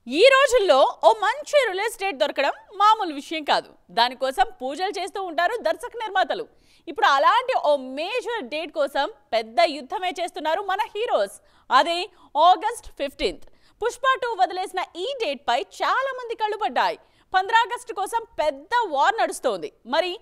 ఈ రోజుల్లో ఓ మంచి రిలీజ్ డేట్ దొరకడం మామూలు విషయం కాదు. దానికోసం పూజలు చేస్తూ ఉంటారు దర్శక నిర్మాతలు. ఇప్పుడు అలాంటి ఓ మేజర్ డేట్ కోసం పెద్ద యుద్ధమే చేస్తున్నారు మన హీరోస్. అదే ఆగస్ట్ 15th. పుష్ప 2 వదిలేసిన ఈ డేట్ పై చాలా మంది కళ్ళు పడ్డాయి. 15 ఆగస్టు కోసం పెద్ద వార్ నడుస్తోంది. మరి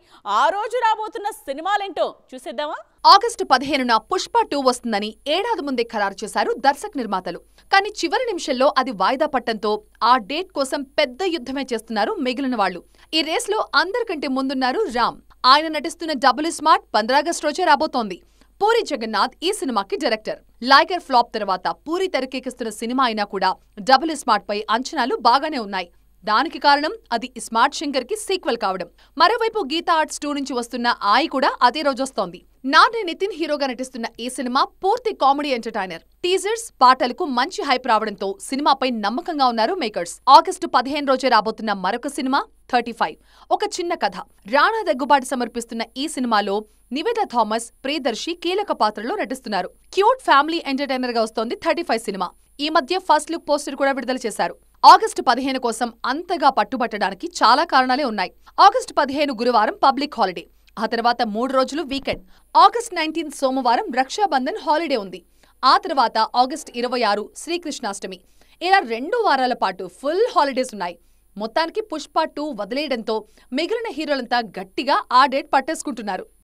ఆ రోజు రాబోతున్న సినిమాలేంటో చూసేద్దామా? ఆగస్టు 15న పుష్ప 2 వస్తుందని ఏడాది ముందే ఖరారు చేశారు దర్శక నిర్మాతలు. కానీ చివరి నిమిషంలో అది వాయిదా పట్టంతో ఆ డేట్ కోసం పెద్ద యుద్ధమే చేస్తున్నారు మిగిలిన వాళ్లు. ఈ రేస్లో అందరికంటే ముందున్నారు రామ్. ఆయన నటిస్తున్న డబుల్ స్మార్ట్ 15 ఆగస్టు రోజే రాబోతోంది. పూరి జగన్నాథ్ ఈ సినిమాకి డైరెక్టర్. లైగర్ ఫ్లాప్ తర్వాత పూరి తెరకెక్కిస్తున్న సినిమా అయినా కూడా డబుల్ స్మార్ట్ పై అంచనాలు బాగానే ఉన్నాయి. దానికి కారణం అది స్మార్ట్ శంకర్ కి సీక్వెల్ కావడం. మరోవైపు గీతా ఆర్ట్స్ 2 నుంచి వస్తున్న ఆయి కూడా అదే రోజొస్తోంది. నాని నితిన్ హీరోగా నటిస్తున్న ఈ సినిమా పూర్తి కామెడీ ఎంటర్టైనర్. టీజర్స్, పాటలకు మంచి హైప్ రావడంతో సినిమాపై నమ్మకంగా ఉన్నారు మేకర్స్. ఆగస్టు 15 రోజే రాబోతున్న మరొక సినిమా 35. ఒక చిన్న కథ. రాణా దగ్గుబాటి సమర్పిస్తున్న ఈ సినిమాలో నివేద థామస్, ప్రియదర్శి కీలక పాత్రలో నటిస్తున్నారు. క్యూట్ ఫ్యామిలీ ఎంటర్టైనర్ గా వస్తోంది 35 సినిమా. ఈ మధ్య ఫస్ట్ లుక్ పోస్టర్ కూడా విడుదల చేశారు. ఆగస్టు 15 కోసం అంతగా పట్టుబట్టడానికి చాలా కారణాలే ఉన్నాయి. ఆగస్టు 15 గురువారం పబ్లిక్ హాలిడే. ఆ తర్వాత 3 రోజులు వీకెండ్. ఆగస్టు 19 సోమవారం రక్షాబంధన్ హాలిడే ఉంది. ఆ తర్వాత ఆగస్టు 26 శ్రీకృష్ణాష్టమి. ఇలా 2 వారాల పాటు ఫుల్ హాలిడేస్ ఉన్నాయి. మొత్తానికి పుష్ప 2 వదిలేయడంతో మిగిలిన హీరోలంతా గట్టిగా ఆ డేట్ పట్టేసుకుంటున్నారు.